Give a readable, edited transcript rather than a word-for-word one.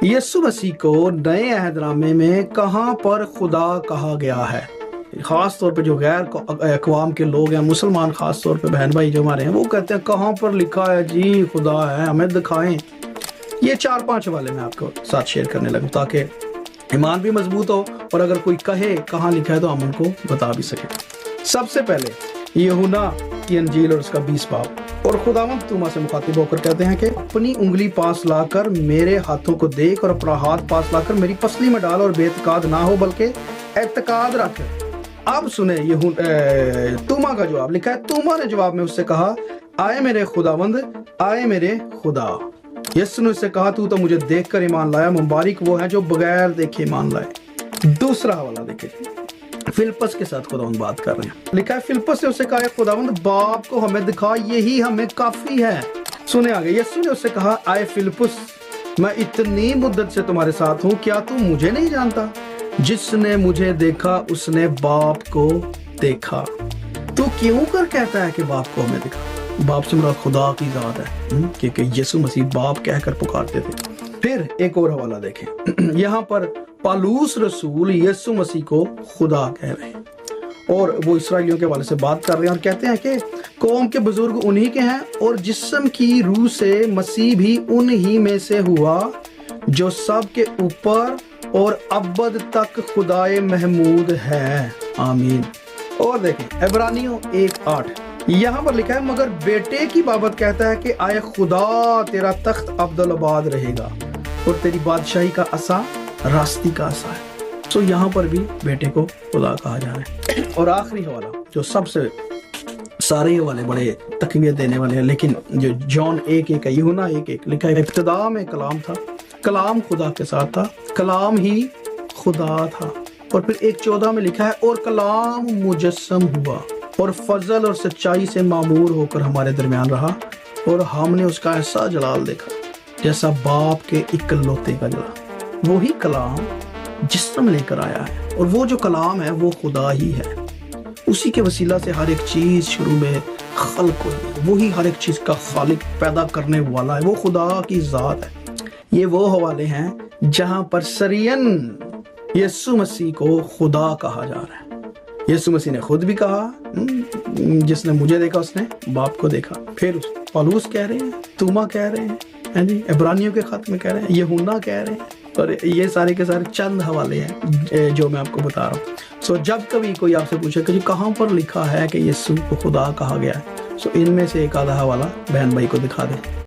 यीशु मसीह को नए अहदनामे में कहाँ पर खुदा कहा गया है? खास तौर पे जो गैर अक़वाम के लोग हैं, मुसलमान खास तौर पे बहन भाई जो हमारे हैं, वो कहते हैं कहाँ पर लिखा है जी खुदा है, हमें दिखाएं। ये 4-5 हवाले मैं आपको साथ शेयर करने लगूं ताकि ईमान भी मजबूत हो और अगर कोई कहे कहाँ लिखा है तो हम उनको बता भी सकें। सबसे पहले यूहन्ना की अंजील और उसका 20 बाब, और खुदावंद तूमा से मुखातिब होकर कहते हैं कि अपनी उंगली पास लाकर मेरे हाथों को देख और अपना हाथ पास लाकर मेरी पसली में डाल और बेइत्काद ना हो बल्कि एतकाद रख। अब सुने तूमा का जवाब। लिखा है, तूमा ने जवाब में उससे कहा, आए मेरे खुदावंद, आए मेरे खुदा। यीशु ने उससे कहा, तू तो मुझे देखकर ईमान लाया, मुबारक वो है जो बगैर देखे ईमान लाए। दूसरा हवाला देखिए, फिलिप्पस के साथ खुदावंद बात कर रहे हैं। लिखा है, फिलिप्पस ने उससे कहा, खुदावंद बाप को हमें दिखा, यही हमें काफी है। सुने आगे, यीशु ने उससे कहा, आए फिलिप्पस, मैं इतनी मुद्दत से तुम्हारे साथ हूँ, क्या तू मुझे नहीं जानता? जिसने मुझे देखा उसने बाप को देखा। तू क्यों कर कहता है कि बाप को हमें दिखा? बाप से मुराद खुदा की जात है, क्योंकि यीशु मसीह बाप कहकर पुकारते थे। फिर एक और हवाला देखें, यहाँ पर पालूस रसूल यीशु मसीह को खुदा कह रहे हैं और वो इसराइलियों के हवाले से बात कर रहे हैं और कहते हैं कि कौम के बुजुर्ग उन्हीं के हैं और जिस्म की रूह से मसीह भी उन्हीं में से हुआ जो सब के ऊपर और अब्बद तक खुदाए महमूद है, आमीन। और देखें इब्रानियों 1:8, यहाँ पर लिखा है, मगर बेटे की बाबत कहता है कि आए खुदा, तेरा तख्त अब्दुल-आबाद रहेगा और तेरी बादशाही का असा रास्ती का असा है। तो यहाँ पर भी बेटे को खुदा कहा जा रहा है। और आखिरी हवाला जो सबसे सारे हवाले बड़े तकवीत देने वाले हैं, लेकिन जो जॉन 1:1 है, यूहन्ना 1:1 लिखा है, इब्तिदा में कलाम था, कलाम खुदा के साथ था, कलाम ही खुदा था। और फिर 1:14 में लिखा है, और कलाम मुजस्सम हुआ और फजल और सच्चाई से मामूर होकर हमारे दरमियान रहा और हमने उसका ऐसा जलाल देखा जैसा बाप के इकलौते का जलाल। वही कलाम जिस्म लेकर आया है और वो जो कलाम है वो खुदा ही है। उसी के वसीला से हर एक चीज शुरू में खल्क हुई, वही हर एक चीज का खालिक पैदा करने वाला है, वो खुदा की जात है। ये वो हवाले हैं जहां पर सरियन यीशु मसीह को खुदा कहा जा रहा है। यीशु मसीह ने खुद भी कहा, जिसने मुझे देखा उसने बाप को देखा। फिर पालूस कह रहे हैं, तूमा कह रहे हैं जी, इब्रानियों के खत में कह रहे हैं, यूहन्ना कह रहे हैं, और ये सारे के सारे चंद हवाले हैं जो मैं आपको बता रहा हूँ। सो जब कभी कोई आपसे पूछे कि कहाँ पर लिखा है कि यीशु को खुदा कहा गया है, सो इनमें से एक आधा हवाला बहन भाई को दिखा दे।